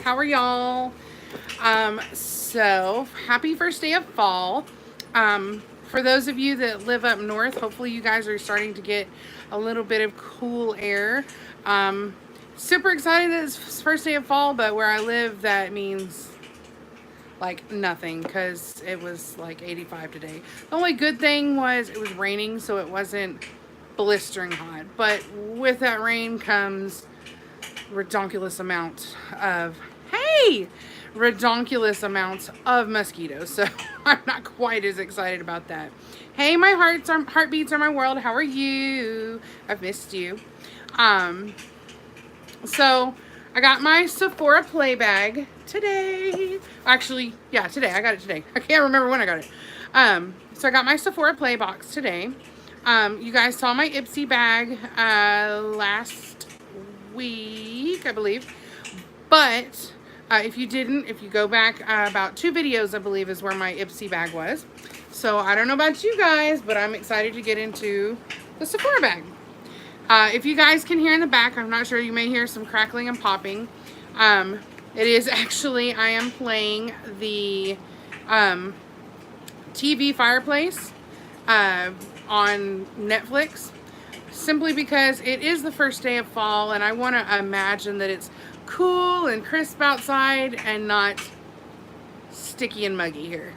How are y'all? So happy first day of fall. For those of you that live up north, hopefully you guys are starting to get a little bit of cool air. Um, Super excited that it's first day of fall, but where I live, that means like nothing because it was like 85 today. The only good thing was it was raining, so it wasn't blistering hot. But with that rain comes redonkulous amount of hey redonkulous amounts of mosquitoes, so I'm not quite as excited about that. Hey, my heartbeats are my world. How are you? I've missed you. um so I got my Sephora play bag today. Actually, yeah, today. I got it today. I can't remember when I got it. So I got my Sephora play box today. You guys saw my Ipsy bag last week, I believe. But if you didn't, if you go back about 2 videos, I believe is where my Ipsy bag was. So I don't know about you guys, but I'm excited to get into the Sephora bag. If you guys can hear in the back, I'm not sure, you may hear some crackling and popping. It is actually, I am playing the TV fireplace on Netflix, simply because it is the first day of fall and I want to imagine that it's cool and crisp outside and not sticky and muggy here.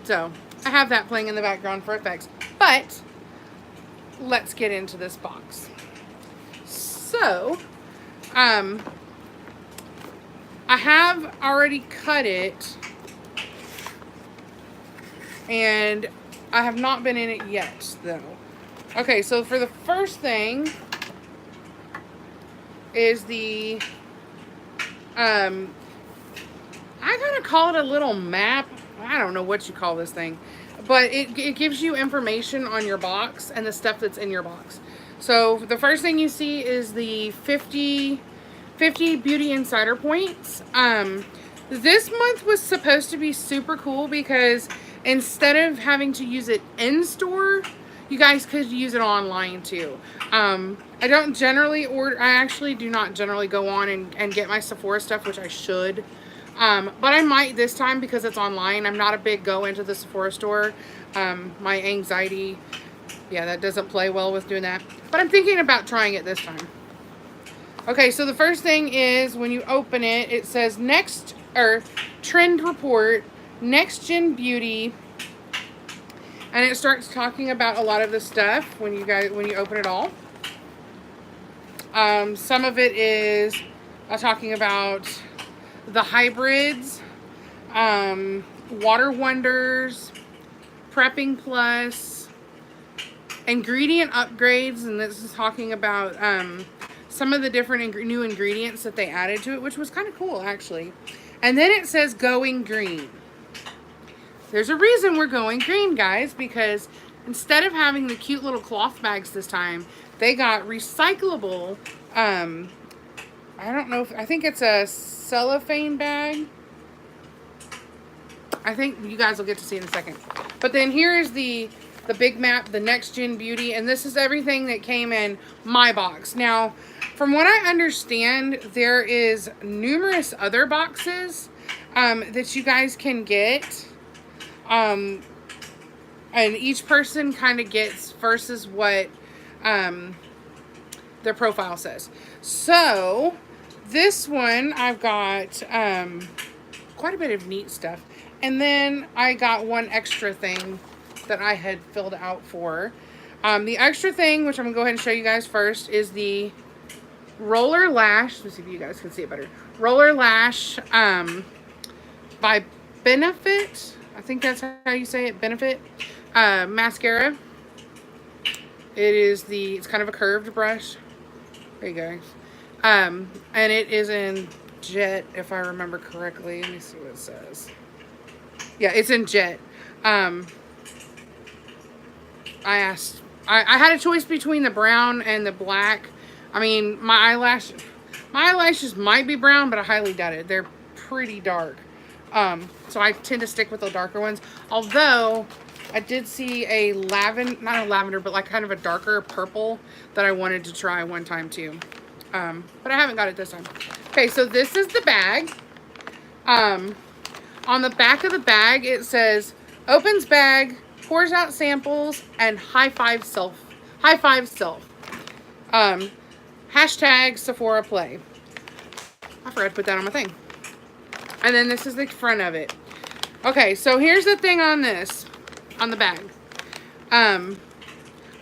So I have that playing in the background for effects, but let's get into this box. So I have already cut it and I have not been in it yet though. Okay, so for the first thing is the I gotta call it a little map. I don't know what you call this thing, but it gives you information on your box and the stuff that's in your box. So the first thing you see is the 50 beauty insider points. This month was supposed to be super cool because instead of having to use it in store, you guys could use it online too. I don't generally order, I actually do not generally go on and get my Sephora stuff, which I should. But I might this time because it's online. I'm not a big go into the Sephora store. My anxiety, yeah, that doesn't play well with doing that. But I'm thinking about trying it this time. Okay, so the first thing is when you open it, it says next or trend report, next gen beauty, and it starts talking about a lot of the stuff when you open it all. Some of it is talking about the hybrids, water wonders, prepping plus, ingredient upgrades, and this is talking about some of the different new ingredients that they added to it, which was kind of cool actually. And then it says going green. There's a reason we're going green, guys, because instead of having the cute little cloth bags this time, they got recyclable, I don't know, I think it's a cellophane bag. I think you guys will get to see in a second. But then here is the big map, the next gen beauty, and this is everything that came in my box. Now, from what I understand, there is numerous other boxes that you guys can get. And each person kind of gets versus what their profile says. So this one I've got quite a bit of neat stuff, and then I got one extra thing that I had filled out for. The extra thing, which I'm gonna go ahead and show you guys first, is the roller lash. Let's see if you guys can see it better. Roller lash by Benefit. I think that's how you say it, Benefit. Mascara. It's kind of a curved brush. There you go. And it is in Jet, if I remember correctly. Let me see what it says. Yeah, it's in Jet. I had a choice between the brown and the black. I mean, my eyelashes might be brown, but I highly doubt it. They're pretty dark. So I tend to stick with the darker ones. Although I did see a not a lavender, but like kind of a darker purple that I wanted to try one time too. But I haven't got it this time. Okay, so this is the bag. On the back of the bag, it says, opens bag, pours out samples, and high five self. High five self. Hashtag Sephora play. I forgot to put that on my thing. And then this is the front of it. Okay, so here's the thing on this, on the bag. I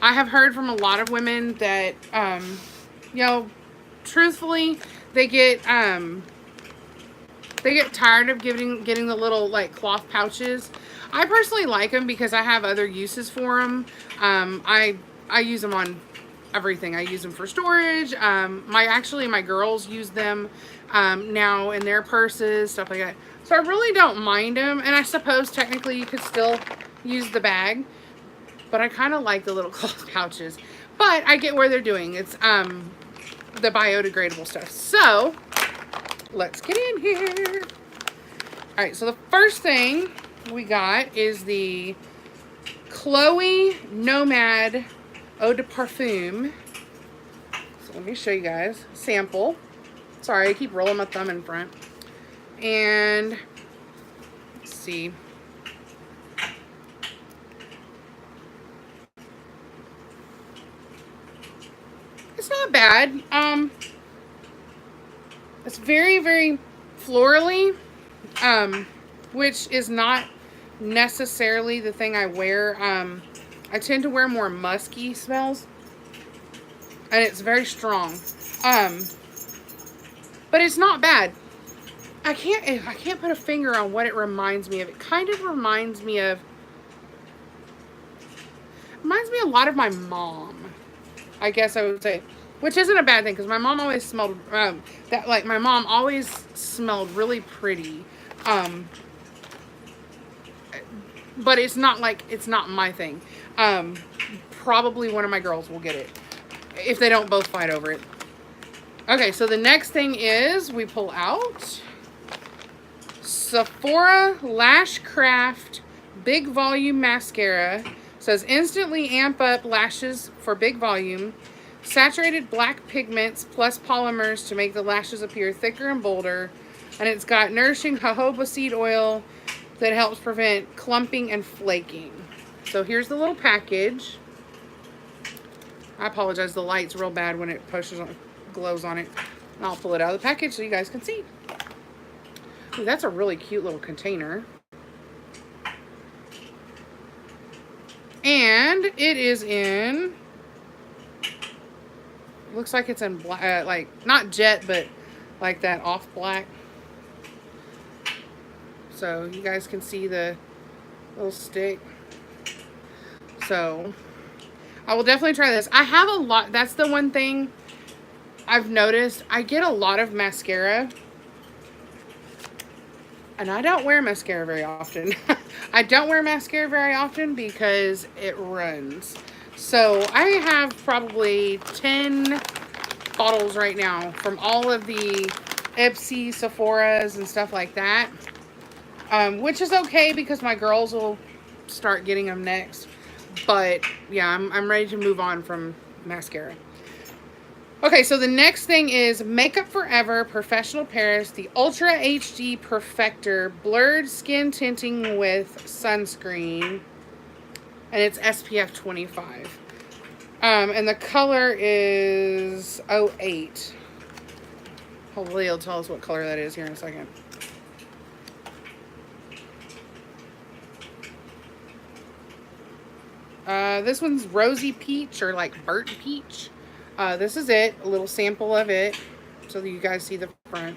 have heard from a lot of women that, you know, truthfully, they get tired of getting the little like cloth pouches. I personally like them because I have other uses for them. I use them on everything. I use them for storage. My girls use them now in their purses, stuff like that. So I really don't mind them, and I suppose technically you could still use the bag, but I kind of like the little cloth pouches. But I get where they're doing. It's the biodegradable stuff. So let's get in here. All right, so the first thing we got is the Chloe Nomad Eau de Parfum. So let me show you guys a sample. Sorry, I keep rolling my thumb in front. And let's see. It's not bad. It's very, very florally, which is not necessarily the thing I wear. I tend to wear more musky smells, and it's very strong. But it's not bad. I can't put a finger on what it reminds me of. It kind of reminds me a lot of my mom, I guess I would say, which isn't a bad thing because my mom always smelled my mom always smelled really pretty. But it's not my thing. Probably one of my girls will get it if they don't both fight over it. Okay, so the next thing is we pull out Sephora Lash Craft Big Volume Mascara. Says instantly amp up lashes for big volume. Saturated black pigments plus polymers to make the lashes appear thicker and bolder. And it's got nourishing jojoba seed oil that helps prevent clumping and flaking. So here's the little package. I apologize, the light's real bad when it glows on it. And I'll pull it out of the package so you guys can see. Ooh, that's a really cute little container. And it is in, looks like it's in black, like not jet, but like that off black. So you guys can see the little stick. So I will definitely try this. I have a lot, that's the one thing I've noticed. I get a lot of mascara, and I don't wear mascara very often. I don't wear mascara very often because it runs. So I have probably 10 bottles right now from all of the Ipsy, Sephoras, and stuff like that. Which is okay because my girls will start getting them next. But yeah, I'm ready to move on from mascara. Okay, so the next thing is Makeup Forever Professional Paris, the Ultra HD Perfector Blurred Skin Tinting with Sunscreen. And it's SPF 25. And the color is 08. Hopefully it'll tell us what color that is here in a second. This one's Rosy Peach, or like burnt peach. This is it, a little sample of it, so that you guys see the front.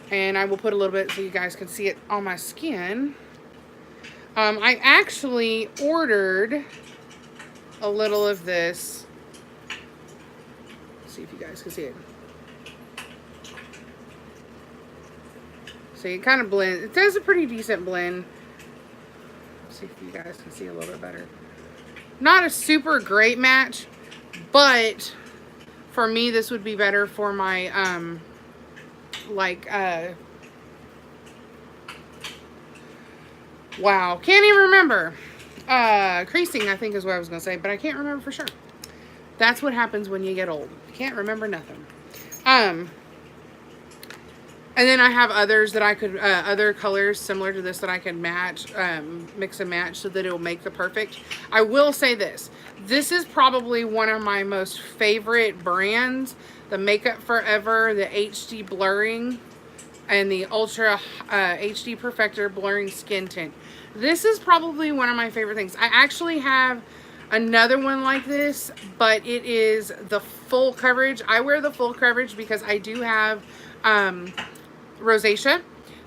And I will put a little bit so you guys can see it on my skin. I actually ordered a little of this. Let's see if you guys can see it. So it kind of blends. It does a pretty decent blend. Let's see if you guys can see a little bit better. Not a super great match, but for me this would be better for my wow, can't even remember. Creasing, I think is what I was gonna say, but I can't remember for sure. That's what happens when you get old. You can't remember nothing. And then I have others that I could, other colors similar to this that I can match, mix and match so that it will make the perfect. I will say this. This is probably one of my most favorite brands. The Makeup Forever, the HD Blurring, and the Ultra HD Perfector Blurring Skin Tint. This is probably one of my favorite things. I actually have another one like this, but it is the full coverage. I wear the full coverage because I do have rosacea.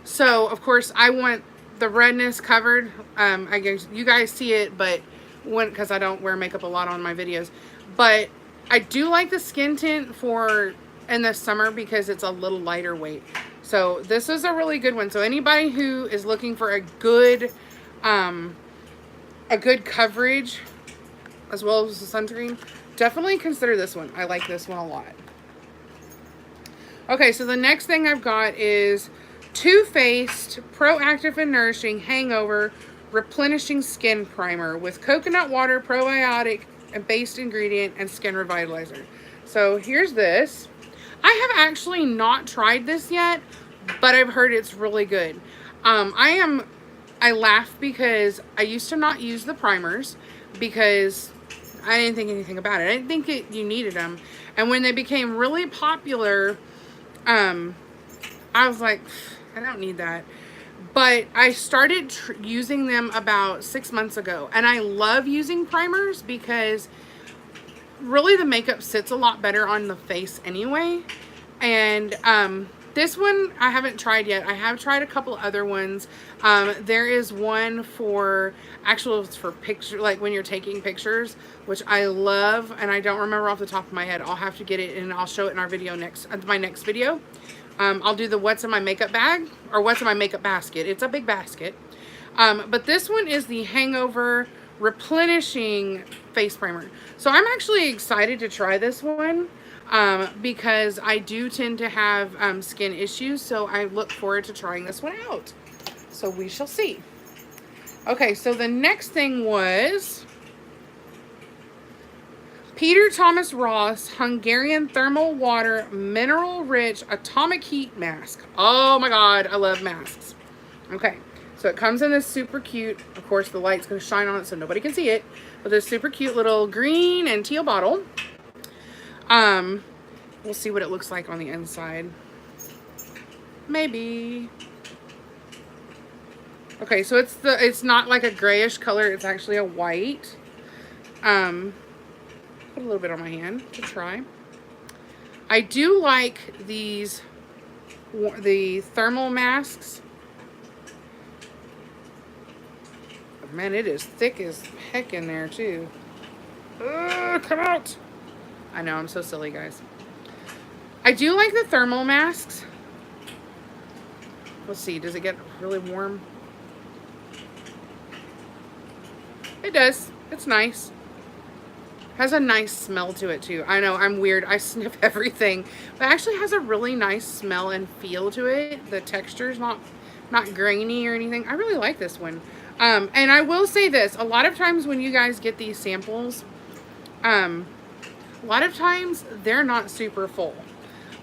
So, of course, I want the redness covered. I guess you guys see it, but because I don't wear makeup a lot on my videos. But I do like the skin tint for in the summer because it's a little lighter weight. So this is a really good one. So anybody who is looking for a good coverage as well as the sunscreen, definitely consider this one. I like this one a lot. Okay, so the next thing I've got is Too Faced Proactive and Nourishing Hangover Replenishing Skin Primer with coconut water, probiotic and based ingredient, and skin revitalizer. So here's this. I have actually not tried this yet, but I've heard it's really good. I laugh because I used to not use the primers because I didn't think anything about it. I didn't think you needed them. And when they became really popular, I was like, I don't need that. But I started using them about 6 months ago. And I love using primers because really the makeup sits a lot better on the face anyway. And this one I haven't tried yet. I have tried a couple other ones. There is one for it's for picture, like when you're taking pictures, which I love, and I don't remember off the top of my head. I'll have to get it and I'll show it in our video my next video. I'll do the what's in my makeup bag or what's in my makeup basket. It's a big basket. But this one is the Hangover Replenishing Face Primer. So I'm actually excited to try this one. Because I do tend to have skin issues, so I look forward to trying this one out. So we shall see. Okay, so the next thing was Peter Thomas Ross Hungarian Thermal Water Mineral Rich Atomic Heat Mask. Oh my god, I love masks. Okay, so it comes in this super cute, of course the light's going to shine on it so nobody can see it, but this super cute little green and teal bottle. We'll see what it looks like on the inside. Maybe. Okay, so it's not like a grayish color, it's actually a white. Put a little bit on my hand to try. I do like the thermal masks. Man, it is thick as heck in there too. Come out! I know, I'm so silly, guys. I do like the thermal masks. Let's see, does it get really warm? It does. It's nice. Has a nice smell to it, too. I know, I'm weird. I sniff everything. But it actually has a really nice smell and feel to it. The texture's not grainy or anything. I really like this one. And I will say this. A lot of times when you guys get these samples, a lot of times they're not super full.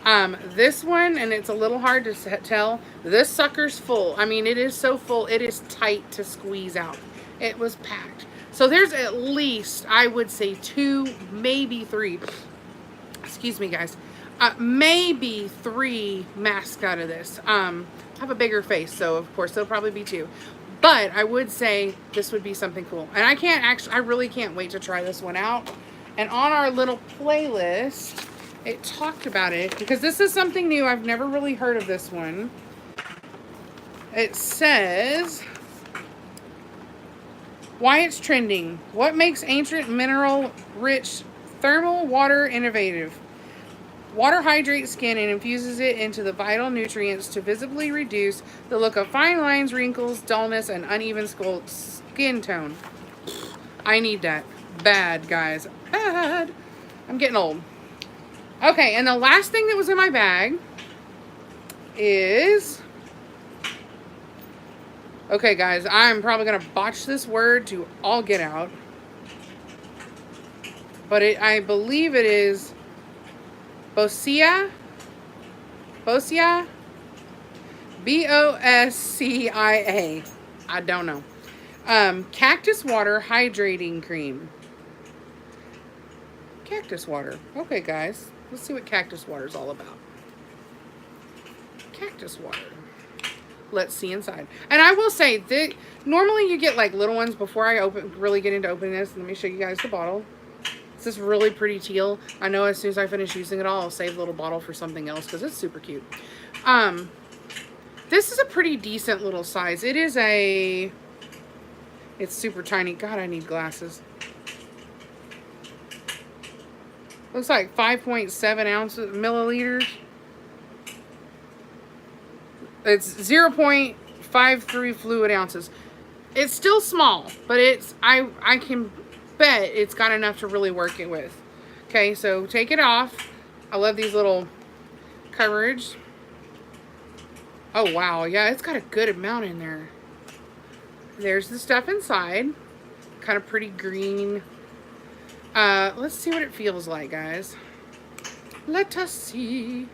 This one, and it's a little hard to tell, this sucker's full. I mean, it is so full, it is tight to squeeze out. It was packed. So there's at least, I would say 2, maybe 3, excuse me guys, maybe 3 masks out of this. I have a bigger face, so of course there'll probably be 2. But I would say this would be something cool. And I really can't wait to try this one out. And on our little playlist, it talked about it because this is something new. I've never really heard of this one. It says, why it's trending. What makes ancient mineral-rich thermal water innovative? Water hydrates skin and infuses it into the vital nutrients to visibly reduce the look of fine lines, wrinkles, dullness, and uneven skin tone. I need that. Bad, guys. Bad. I'm getting old. Okay, and the last thing that was in my bag is... Okay, guys, I'm probably going to botch this word to all get out. But I believe it is Bosia. Boscia. I don't know. Cactus water hydrating cream. Cactus water. Okay, guys. Let's see what cactus water is all about. Cactus water. Let's see inside. And I will say that normally you get like little ones before I really get into opening this. Let me show you guys the bottle. It's this really pretty teal. I know as soon as I finish using it all, I'll save the little bottle for something else because it's super cute. This is a pretty decent little size. It's super tiny. God, I need glasses. Looks like 5.7 milliliters. It's 0.53 fluid ounces. It's still small, but I can bet it's got enough to really work it with. Okay, so take it off. I love these little coverage. Oh, wow. Yeah, it's got a good amount in there. There's the stuff inside. Kind of pretty green. Let's see what it feels like, guys. Let us see.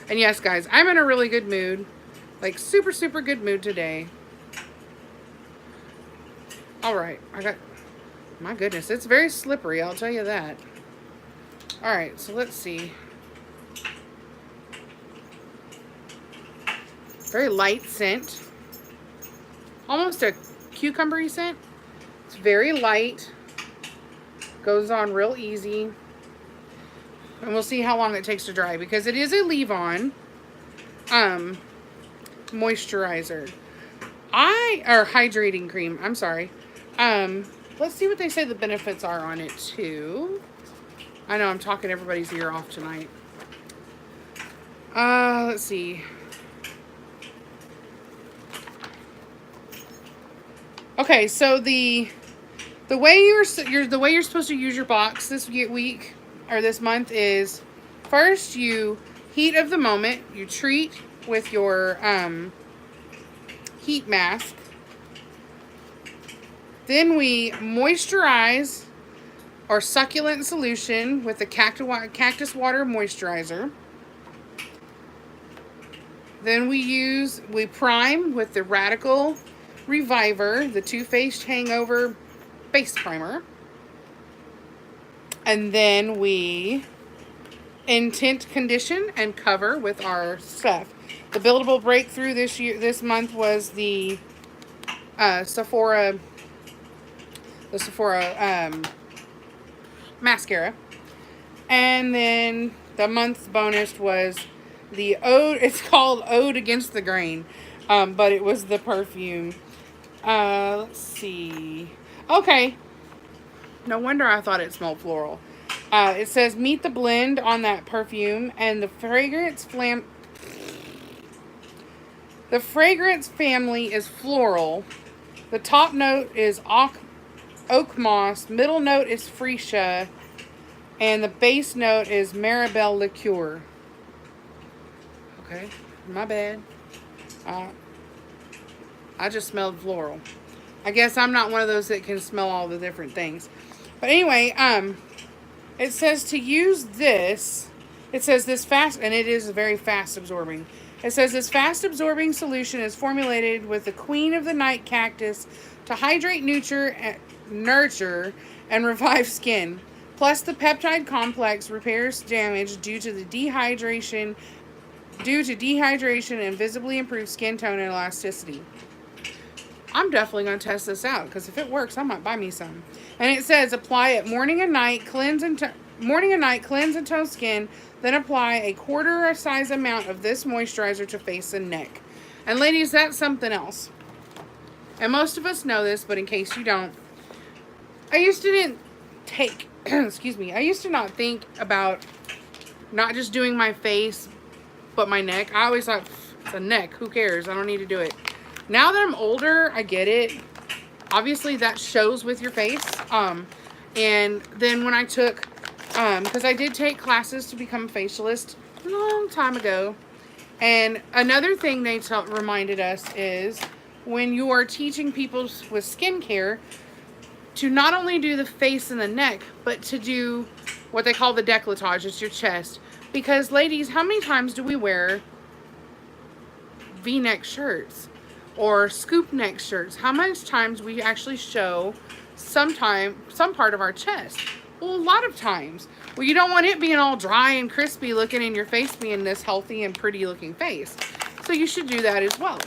And yes, guys, I'm in a really good mood. Like, super, super good mood today. Alright, my goodness, it's very slippery, I'll tell you that. Alright, so let's see. Very light scent. Almost a cucumbery scent. It's very light. Goes on real easy. And we'll see how long it takes to dry, because it is a leave-on moisturizer. Or hydrating cream. I'm sorry. Let's see what they say the benefits are on it too. I know I'm talking everybody's ear off tonight. Let's see. Okay, so the way you're supposed to use your box this week or this month is first you heat of the moment, you treat with your heat mask. Then we moisturize our succulent solution with the cactus water moisturizer. Then we prime with the Radical Reviver, the Too Faced Hangover Base Primer. And then we tint, condition, and cover with our stuff. The buildable breakthrough this month was the Sephora mascara. And then the month's bonus was the Ode. It's called Ode Against the Grain, but it was the perfume. Let's see. Okay. No wonder I thought it smelled floral. It says meet the blend on that perfume, and the fragrance family is floral. The top note is oak moss, middle note is freesia, and the base note is marabelle liqueur. Okay, my bad. I just smelled floral. I guess I'm not one of those that can smell all the different things. But anyway, it says to use this. It says this fast, and it is very fast absorbing. It says this fast absorbing solution is formulated with the queen of the night cactus to hydrate, nurture, and revive skin. Plus, the peptide complex repairs damage due to dehydration and visibly improves skin tone and elasticity. I'm definitely going to test this out, because if it works, I might buy me some. And it says apply it morning and night, cleanse and tone skin, then apply a quarter size amount of this moisturizer to face and neck. And ladies, that's something else. And most of us know this, but in case you don't, I used to not think about not just doing my face, but my neck. I always thought, it's a neck, who cares? I don't need to do it. Now that I'm older, I get it. Obviously, that shows with your face. And then when I took, because I did take classes to become a facialist a long time ago. And another thing they reminded us is when you are teaching people with skincare to not only do the face and the neck, but to do what they call the décolletage. It's your chest. Because ladies, how many times do we wear V-neck shirts or scoop neck shirts, how much times we actually show some part of our chest? Well, a lot of times. Well, you don't want it being all dry and crispy looking and your face being this healthy and pretty looking face. So you should do that as well.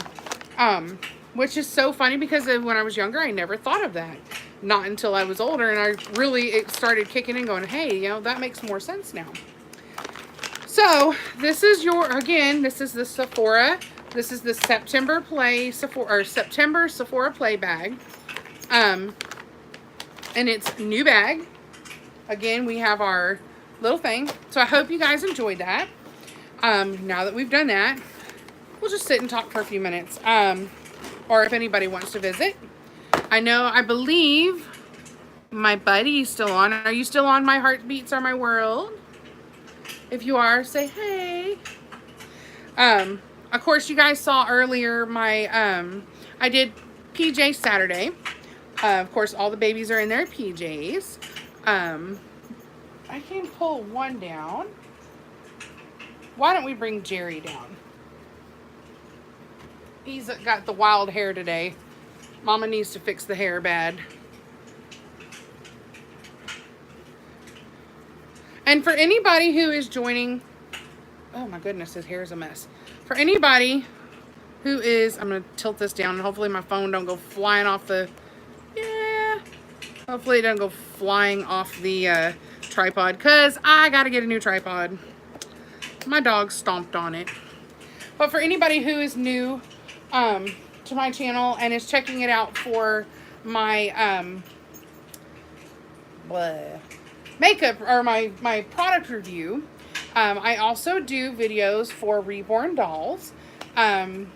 Which is so funny because when I was younger, I never thought of that. Not until I was older and it started kicking in going, hey, you know, that makes more sense now. So this is this is the Sephora. This is the September Sephora Play bag. And it's new bag. Again, we have our little thing. So I hope you guys enjoyed that. Now that we've done that, we'll just sit and talk for a few minutes. Or if anybody wants to visit. I believe my buddy's still on. Are you still on? My Heart Beats Are My World? If you are, say hey. Of course, you guys saw earlier I did PJ Saturday. Of course, all the babies are in their PJs. I can pull one down. Why don't we bring Jerry down? He's got the wild hair today. Mama needs to fix the hair bad. And for anybody who is joining, oh my goodness, his hair is a mess. For anybody who is, I'm going to tilt this down and hopefully my phone don't go flying off the, hopefully it doesn't go flying off the tripod because I got to get a new tripod. My dog stomped on it. But for anybody who is new to my channel and is checking it out for my makeup or my product review, I also do videos for reborn dolls. And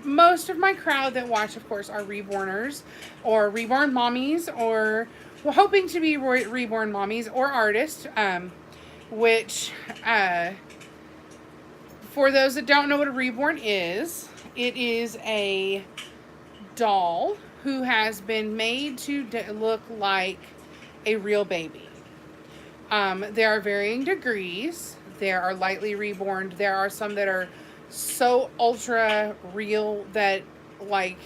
most of my crowd that watch, of course, are reborners or reborn mommies or hoping to be reborn mommies or artists, which for those that don't know what a reborn is, it is a doll who has been made to look like a real baby. There are varying degrees. There are lightly reborn. There are some that are so ultra real that like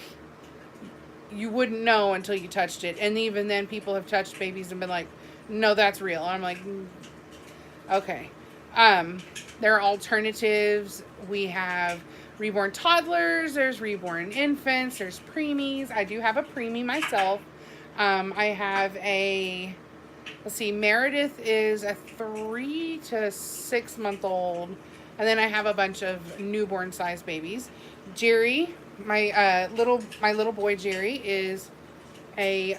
you wouldn't know until you touched it. And even then people have touched babies and been like, no, that's real. And I'm like, okay. There are alternatives. We have reborn toddlers. There's reborn infants. There's preemies. I do have a preemie myself. I have let's see, Meredith is a 3 to 6 month old. And then I have a bunch of newborn sized babies. Jerry, my little boy Jerry is he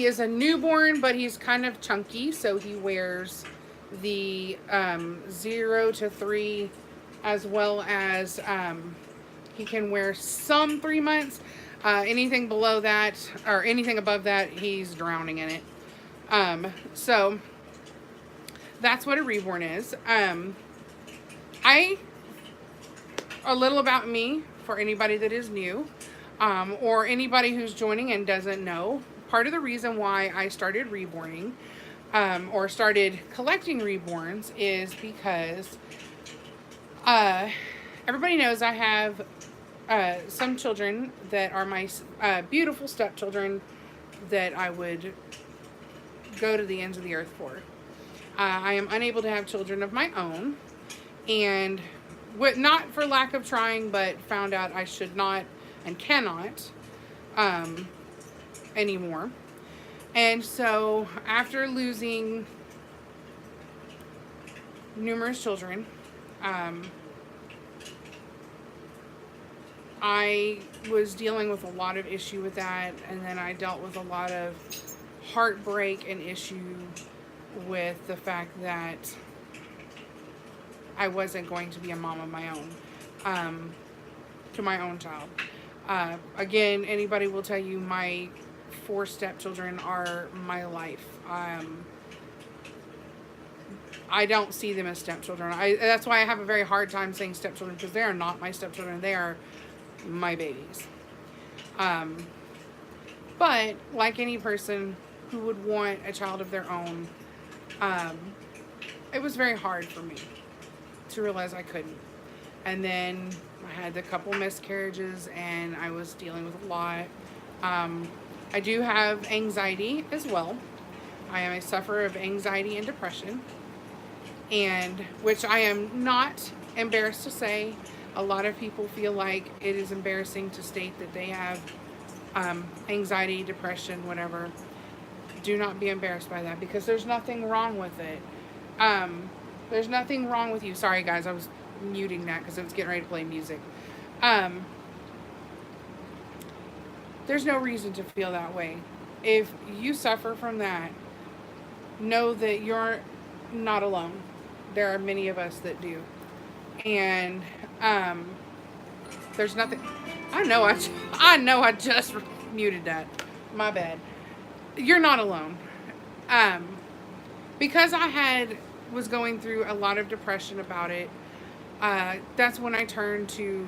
is a newborn, but he's kind of chunky, so he wears the 0 to 3 as well as he can wear some 3 months. Anything below that or anything above that, he's drowning in it. So that's what a reborn is. A little about me for anybody that is new, or anybody who's joining and doesn't know. Part of the reason why I started reborning, or started collecting reborns is because everybody knows I have some children that are my beautiful stepchildren that I would go to the ends of the earth for. I am unable to have children of my own, and not for lack of trying, but found out I should not and cannot anymore. And so after losing numerous children, I was dealing with a lot of issue with that, and then I dealt with a lot of heartbreak and issue with the fact that I wasn't going to be a mom of my own, to my own child. Again, anybody will tell you my 4 stepchildren are my life. I don't see them as stepchildren. That's why I have a very hard time saying stepchildren, because they are not my stepchildren. They are my babies. But like any person who would want a child of their own, it was very hard for me to realize I couldn't. And then I had a couple miscarriages, and I was dealing with a lot. I do have anxiety as well. I am a sufferer of anxiety and depression, and which I am not embarrassed to say. A lot of people feel like it is embarrassing to state that they have anxiety, depression, whatever. Do not be embarrassed by that, because there's nothing wrong with it. There's nothing wrong with you. Sorry, guys, I was muting that because it was getting ready to play music. There's no reason to feel that way. If you suffer from that, know that you're not alone. There are many of us that do. And there's nothing. I know I just muted that. My bad. You're not alone. Because I was going through a lot of depression about it. That's when I turned to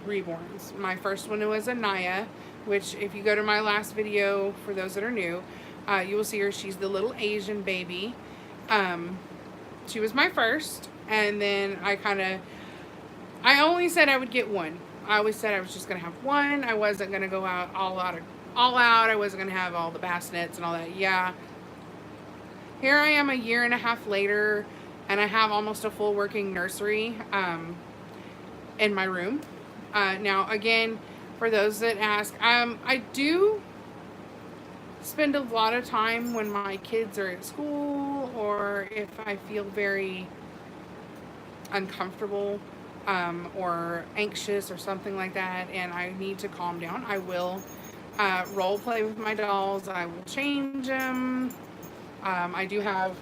reborns. My first one was Anaya, which if you go to my last video, for those that are new, you will see her. She's the little Asian baby. She was my first, and then I only said I would get one. I always said I was just gonna have one. I wasn't gonna go all out. I wasn't gonna have all the bassinets and all that. Yeah. Here I am a year and a half later, and I have almost a full working nursery in my room. Now, again, for those that ask, I do spend a lot of time when my kids are at school, or if I feel very uncomfortable or anxious or something like that, and I need to calm down, I will role play with my dolls. I will change them. I do have,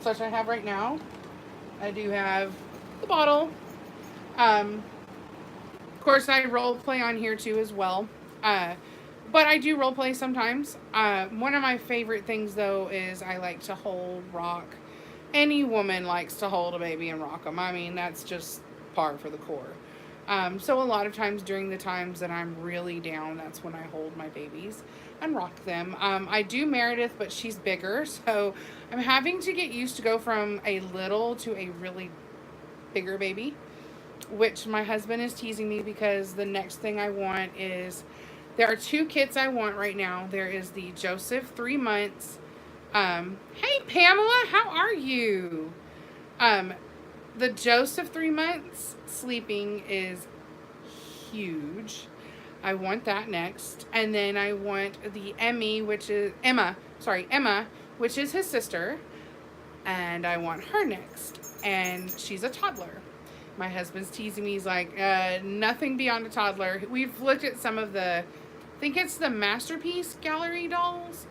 such I have right now, I do have the bottle. Of course, I role play on here too as well. But I do role play sometimes. One of my favorite things, though, is I like to hold, rock. Any woman likes to hold a baby and rock them. I mean, that's just par for the course. So a lot of times during the times that I'm really down, that's when I hold my babies and rock them. I do Meredith, but she's bigger, so I'm having to get used to go from a little to a really bigger baby, which my husband is teasing me because the next thing I want is, there are 2 kits I want right now. There is the Joseph 3 months. Hey Pamela, how are you? The Joseph 3 months sleeping is huge. I want that next. And then I want the Emma, which is his sister. And I want her next. And she's a toddler. My husband's teasing me. He's like, nothing beyond a toddler. We've looked at some of the, I think it's the Masterpiece Gallery dolls.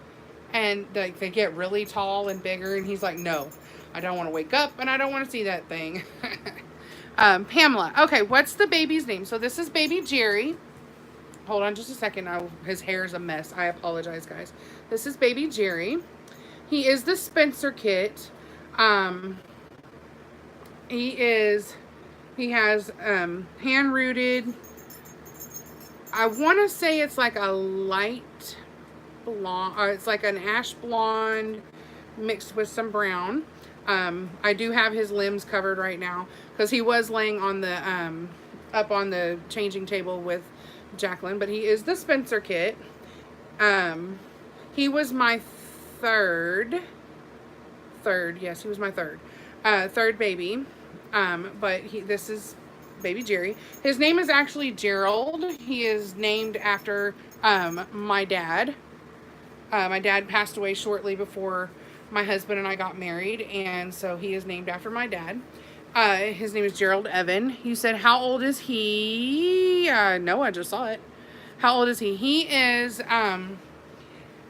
And they get really tall and bigger. And he's like, no, I don't want to wake up and I don't want to see that thing. Pamela. Okay, what's the baby's name? So this is baby Jerry. Hold on just a second. His hair's a mess. I apologize, guys. This is baby Jerry. He is the Spencer kit. He has hand-rooted, I want to say it's like a light blonde, or it's like an ash blonde mixed with some brown. I do have his limbs covered right now because he was laying on the up on the changing table with Jacqueline, but he is the Spencer kit. He was my third, yes, he was my third baby. But this is baby Jerry. His name is actually Gerald. He is named after my dad. My dad passed away shortly before my husband and I got married, and so he is named after my dad. His name is Gerald Evan. You said, how old is he? No, I just saw it. How old is he? He is,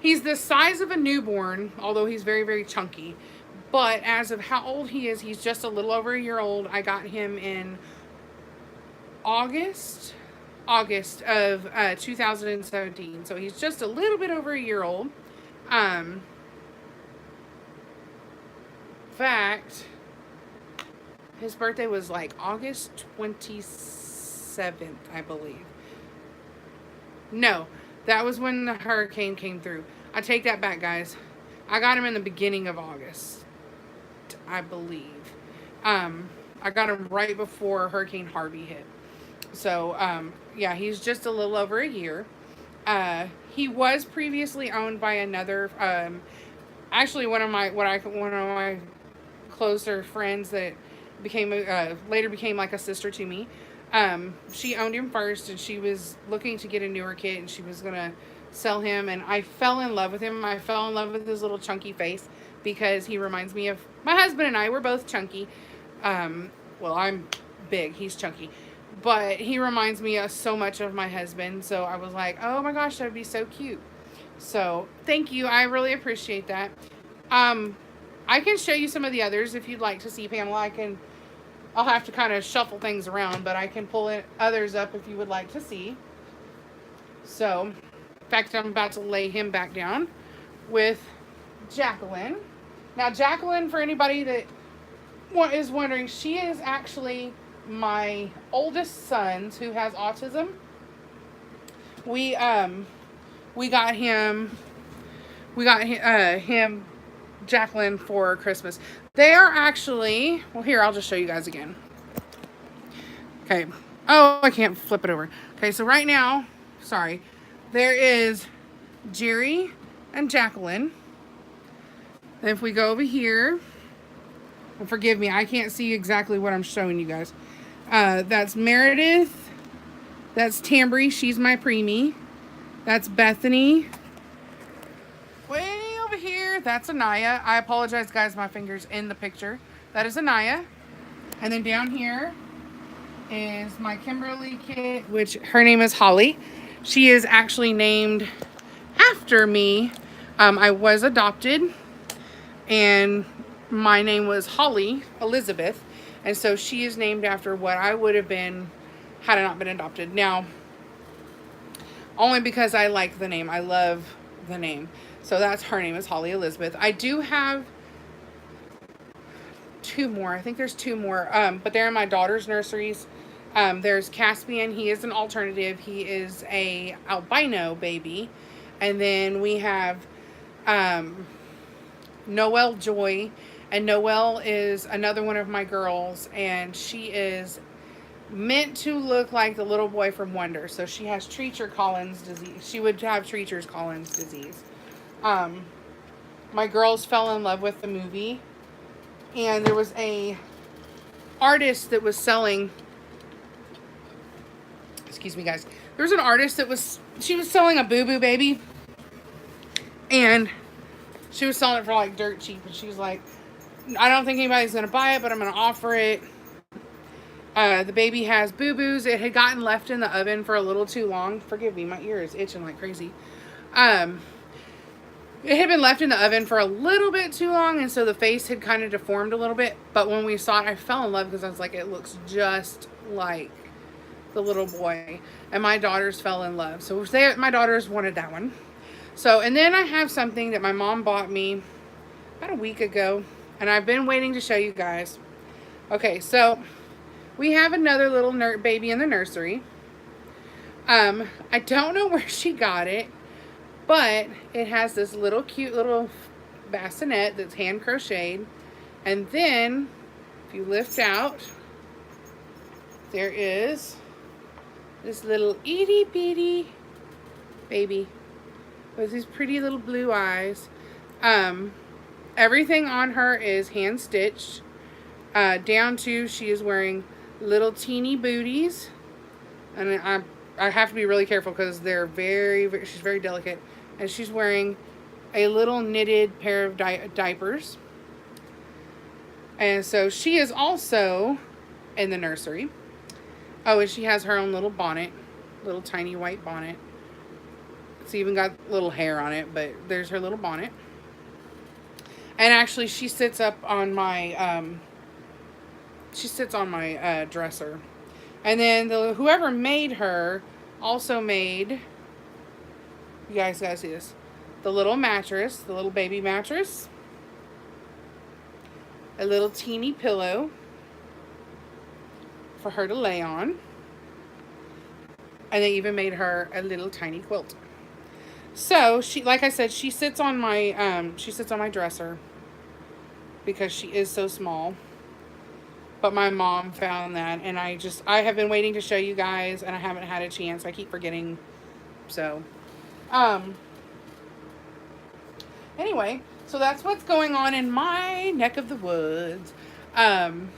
he's the size of a newborn, although he's very, very chunky. But as of how old he is, he's just a little over a year old. I got him in August of 2017. So he's just a little bit over a year old. In fact, his birthday was like August 27th, I believe. No, that was when the hurricane came through. I take that back, guys. I got him in the beginning of August, I believe. I got him right before Hurricane Harvey hit. So, yeah, he's just a little over a year. He was previously owned by another, actually one of my closer friends that became later became like a sister to me. She owned him first, and she was looking to get a newer kid, and she was gonna sell him. And I fell in love with him. I fell in love with his little chunky face because he reminds me of my husband and I. We're both chunky. Well, I'm big. He's chunky. But he reminds me so much of my husband. So I was like, oh my gosh, that would be so cute. So thank you. I really appreciate that. I can show you some of the others if you'd like to see, Pamela. I'll have to kind of shuffle things around, but I can pull others up if you would like to see. So, in fact, I'm about to lay him back down with Jacqueline. Now, Jacqueline, for anybody that is wondering, she is actually my oldest son who has autism. We got him Jacqueline for Christmas. They are actually, well, here, I'll just show you guys again. Okay. Oh, I can't flip it over. Okay, so right now, sorry, there is Jerry and Jacqueline. And if we go over here, and forgive me, I can't see exactly what I'm showing you guys. That's Meredith. That's Tambry. She's my preemie. That's Bethany. Way over here, that's Anaya. I apologize, guys. My finger's in the picture. That is Anaya. And then down here is my Kimberly kid, which her name is Holly. She is actually named after me. I was adopted, and my name was Holly Elizabeth. And so she is named after what I would have been had I not been adopted. Now, only because I like the name. I love the name. So that's her name is Holly Elizabeth. I do have two more. I think there's two more. But they're in my daughter's nurseries. There's Caspian. He is an alternative. He is a albino baby. And then we have Noelle Joy. And Noelle is another one of my girls. And she is meant to look like the little boy from Wonder. So she has Treacher-Collins disease. She would have Treacher-Collins disease. My girls fell in love with the movie. And there was a artist that was selling... Excuse me, guys. There was an artist that she was selling a Boo Boo baby. And she was selling it for like dirt cheap. And she was like, I don't think anybody's going to buy it, but I'm going to offer it. The baby has boo-boos. It had gotten left in the oven for a little too long. Forgive me, my ear is itching like crazy. It had been left in the oven for a little bit too long, and so the face had kind of deformed a little bit. But when we saw it, I fell in love because I was like, it looks just like the little boy. And my daughters fell in love. So my daughters wanted that one. So, and then I have something that my mom bought me about a week ago, and I've been waiting to show you guys. Okay, so we have another little baby in the nursery. I don't know where she got it, but it has this little cute little bassinet that's hand crocheted. And then if you lift out, there is this little itty bitty baby with these pretty little blue eyes. Everything on her is hand stitched, down to she is wearing little teeny booties, and I have to be really careful because they're she's very delicate, and she's wearing a little knitted pair of diapers. And so she is also in the nursery. Oh, and she has her own little bonnet, little tiny white bonnet. It's even got little hair on it, but there's her little bonnet. And actually, she sits up on my dresser. And then whoever made her also made, you guys gotta see this, the little mattress, the little baby mattress, a little teeny pillow for her to lay on, and they even made her a little tiny quilt. So she, like I said, she sits on my dresser because she is so small. but my mom found that, and I have been waiting to show you guys, and I haven't had a chance. I keep forgetting. So, um, anyway, so that's what's going on in my neck of the woods. Um,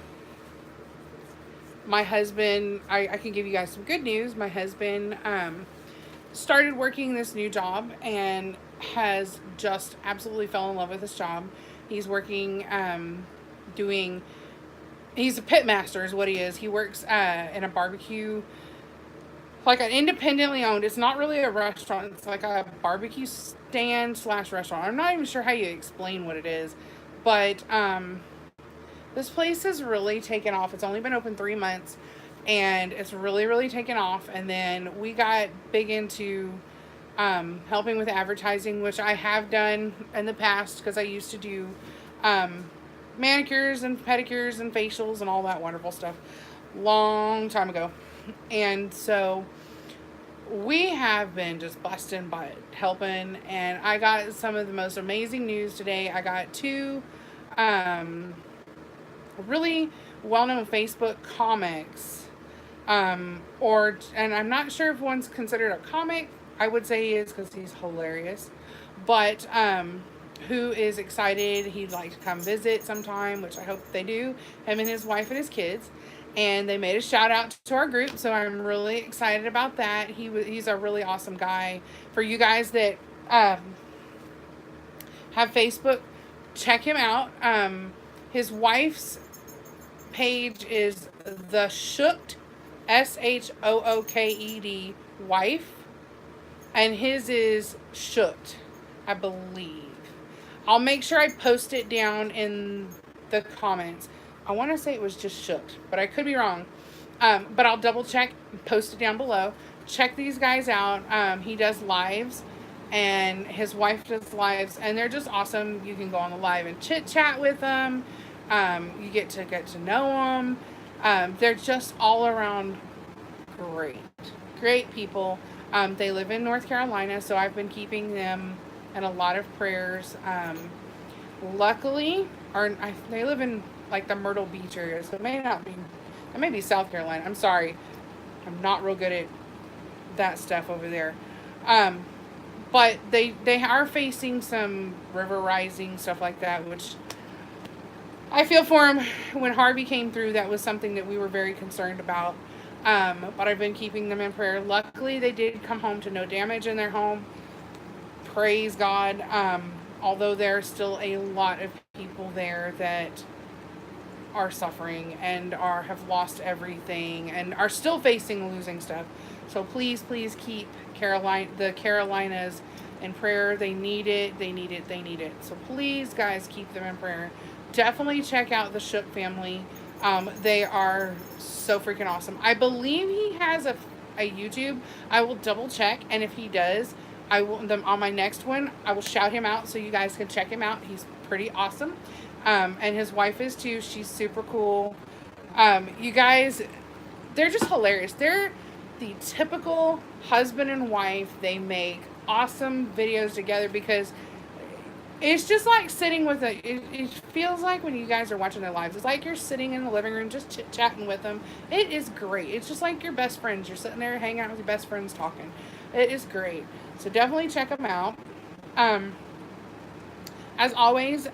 my husband, I can give you guys some good news. My husband started working this new job and has just absolutely fell in love with this job. He's working, doing, he's a pit master is what he is. He works in a barbecue, like an independently owned, it's not really a restaurant, it's like a barbecue stand slash restaurant. I'm not even sure how you explain what it is, but this place has really taken off. It's only been open 3 months, and it's really, really taken off. And then we got big into helping with advertising, which I have done in the past because I used to do manicures and pedicures and facials and all that wonderful stuff long time ago. And so we have been just busting butt helping, and I got some of the most amazing news today. I got two really well-known Facebook comics, and I'm not sure if one's considered a comic. I would say he is because he's hilarious, but who is excited he'd like to come visit sometime, which I hope they do, him and his wife and his kids. And they made a shout out to our group, so I'm really excited about that. He's a really awesome guy. For you guys that have Facebook, check him out. His wife's page is the Shooked, SHOOKED wife, and his is Shooked, I believe. I'll make sure I post it down in the comments. I want to say it was just Shooked, but I could be wrong. But I'll double check and post it down below. Check these guys out. He does lives, and his wife does lives, and they're just awesome. You can go on the live and chit chat with them. You get to know them. They're just all around great people. They live in North Carolina, so I've been keeping them in a lot of prayers. Luckily, they live in like the Myrtle Beach area, so it may be South Carolina. I'm sorry, I'm not real good at that stuff over there. But they are facing some river rising, stuff like that, which I feel for them. When Harvey came through, that was something that we were very concerned about. But I've been keeping them in prayer. Luckily, they did come home to no damage in their home. Praise God. Although there's still a lot of people there that are suffering and have lost everything and are still facing losing stuff. So please keep the Carolinas in prayer. They need it. So please, guys, keep them in prayer. Definitely check out the Shook family. They are so freaking awesome. I believe he has a YouTube. I will double check, and if he does, on my next one, I will shout him out so you guys can check him out. He's pretty awesome. And his wife is too. She's super cool. You guys, they're just hilarious. They're the typical husband and wife. They make awesome videos together because it's just like sitting with it feels like when you guys are watching their lives, it's like you're sitting in the living room just chit-chatting with them. It is great. It's just like your best friends. You're sitting there hanging out with your best friends talking. It is great. So definitely check them out. As always,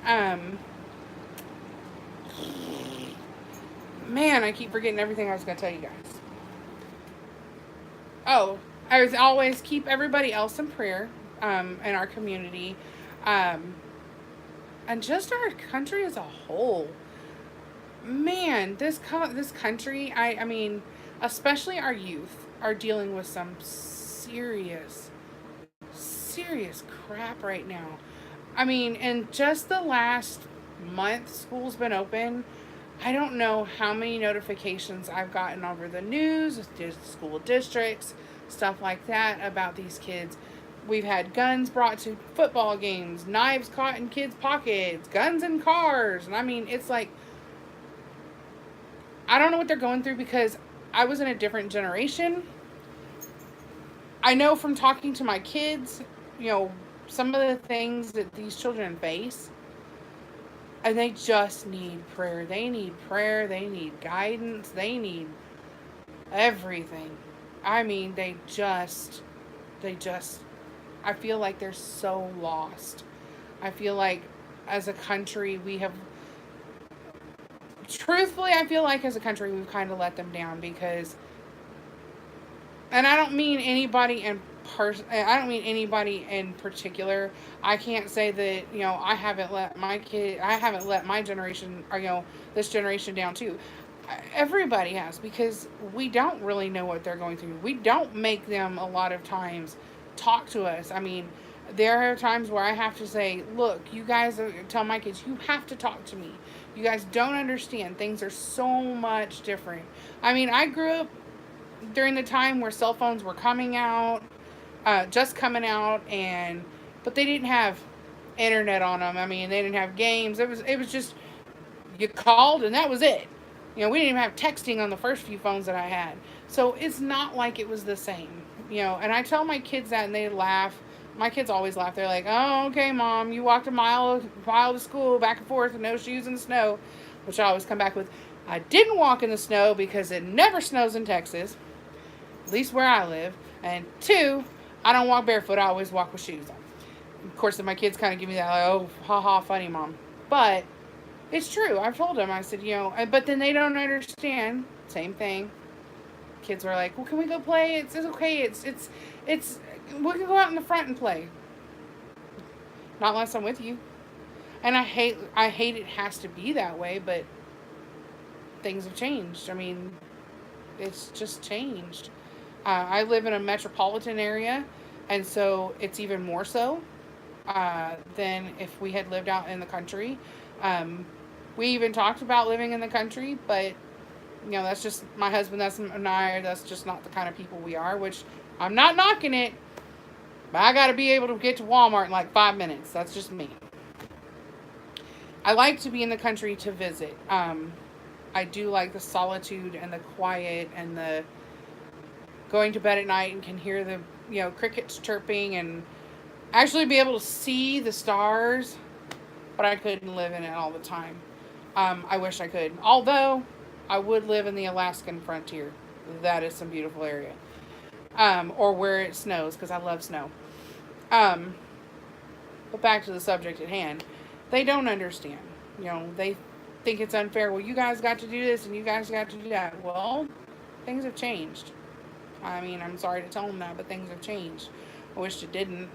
man, I keep forgetting everything I was going to tell you guys. Oh, as always, keep everybody else in prayer in our community. And just our country as a whole. Man, this country, I mean, especially our youth, are dealing with some serious crap right now. I mean, in just the last month school's been open, I don't know how many notifications I've gotten over the news, school districts, stuff like that about these kids. We've had guns brought to football games, knives caught in kids' pockets, guns in cars. And I mean, it's like, I don't know what they're going through because I was in a different generation. I know from talking to my kids, some of the things that these children face. And they just need prayer. They need prayer. They need guidance. They need everything. I mean, they just, I feel like they're so lost. I feel like as a country, we have, truthfully, I feel like as a country, we've kind of let them down because, and I don't mean anybody in I don't mean anybody in particular. I can't say that, I haven't let I haven't let my generation, or, this generation down too. Everybody has, because we don't really know what they're going through. We don't make them a lot of times talk to us. I mean, there are times where I have to say, look, you guys, tell my kids, you have to talk to me. You guys don't understand. Things are so much different. I mean, I grew up during the time where cell phones were coming out, just coming out, but they didn't have internet on them. I mean, they didn't have games. It was just, you called and that was it. We didn't even have texting on the first few phones that I had. So it's not like it was the same. And I tell my kids that and they laugh. My kids always laugh. They're like, oh, okay, Mom, you walked a mile to school back and forth with no shoes in the snow, which I always come back with. I didn't walk in the snow because it never snows in Texas, at least where I live. And 2, I don't walk barefoot. I always walk with shoes on. Of course, then my kids kind of give me that, like, oh, ha, funny, Mom. But it's true. I've told them. I said, but then they don't understand. Same thing. Kids were like, well, can we go play? It's okay. It's we can go out in the front and play. Not unless I'm with you. And I hate it has to be that way, but things have changed. I mean, it's just changed. I live in a metropolitan area, and so it's even more so than if we had lived out in the country. We even talked about living in the country, but that's just my husband. That's just not the kind of people we are. Which I'm not knocking it, but I got to be able to get to Walmart in like 5 minutes. That's just me. I like to be in the country to visit. I do like the solitude and the quiet and the going to bed at night and can hear the crickets chirping and actually be able to see the stars. But I couldn't live in it all the time. I wish I could. Although I would live in the Alaskan frontier. That is some beautiful area. Or where it snows, because I love snow. But back to the subject at hand. They don't understand. They think it's unfair. Well, you guys got to do this and you guys got to do that. Well, things have changed. I mean, I'm sorry to tell them that, but things have changed. I wish it didn't.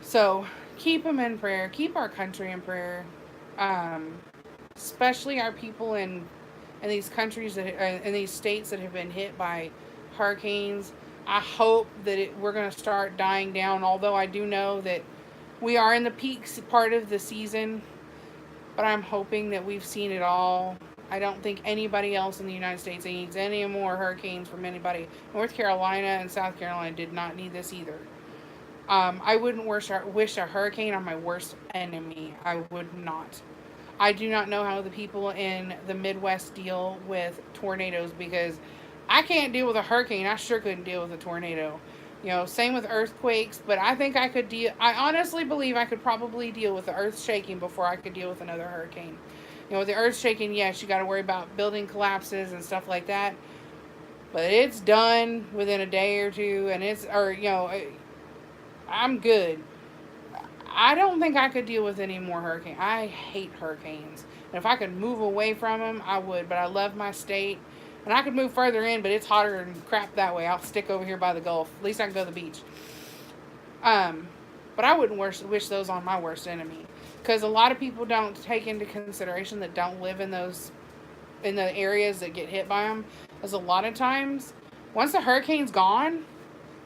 So, keep them in prayer. Keep our country in prayer. Especially our people in these countries, in these states that have been hit by hurricanes. I hope that we're going to start dying down, although I do know that we are in the peak part of the season, but I'm hoping that we've seen it all. I don't think anybody else in the United States needs any more hurricanes from anybody. North Carolina and South Carolina did not need this either. I wouldn't wish a hurricane on my worst enemy. I would not. I do not know how the people in the Midwest deal with tornadoes, because I can't deal with a hurricane. I sure couldn't deal with a tornado. Same with earthquakes, but I think I honestly believe I could probably deal with the earth shaking before I could deal with another hurricane. With the earth shaking, yes, you got to worry about building collapses and stuff like that. But it's done within a day or two, and I'm good. I don't think I could deal with any more hurricanes. I hate hurricanes. And if I could move away from them, I would. But I love my state. And I could move further in, but it's hotter and crap that way. I'll stick over here by the Gulf. At least I can go to the beach. But I wouldn't wish those on my worst enemy. Because a lot of people don't take into consideration that don't live in the areas that get hit by them. Because a lot of times, once the hurricane's gone,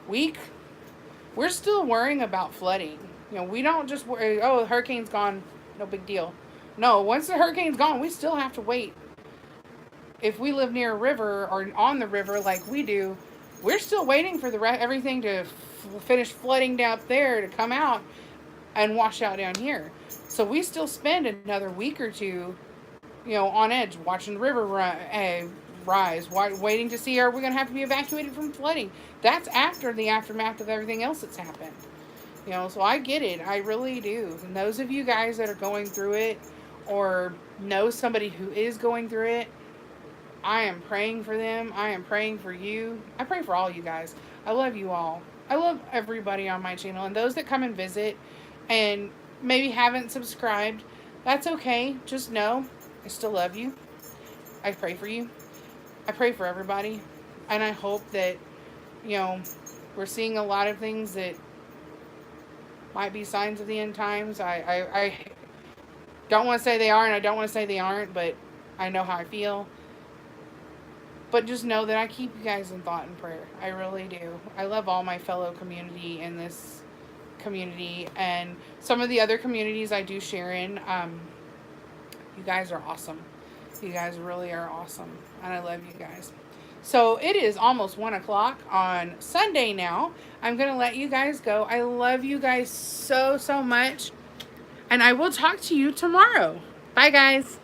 we're still worrying about flooding. We don't just worry, oh, the hurricane's gone, no big deal. No, once the hurricane's gone, we still have to wait. If we live near a river or on the river like we do, we're still waiting for everything to finish flooding down there to come out and wash out down here. So we still spend another week or two, on edge, watching the river rise, waiting to see, are we going to have to be evacuated from flooding? That's after the aftermath of everything else that's happened. You know, so I get it. I really do. And those of you guys that are going through it or know somebody who is going through it, I am praying for them. I am praying for you. I pray for all you guys. I love you all. I love everybody on my channel. And those that come and visit and maybe haven't subscribed, that's okay. Just know I still love you. I pray for you. I pray for everybody. And I hope that, you know, we're seeing a lot of things that might be signs of the end times. I don't want to say they are, and I don't want to say they aren't, but I know how I feel. But just know that I keep you guys in thought and prayer. I really do. I love all my fellow community in this community, and some of the other communities I do share in. You guys are awesome. You guys really are awesome, and I love you guys. So it is almost 1 o'clock on Sunday now. I'm going to let you guys go. I love you guys so, so much. And I will talk to you tomorrow. Bye, guys.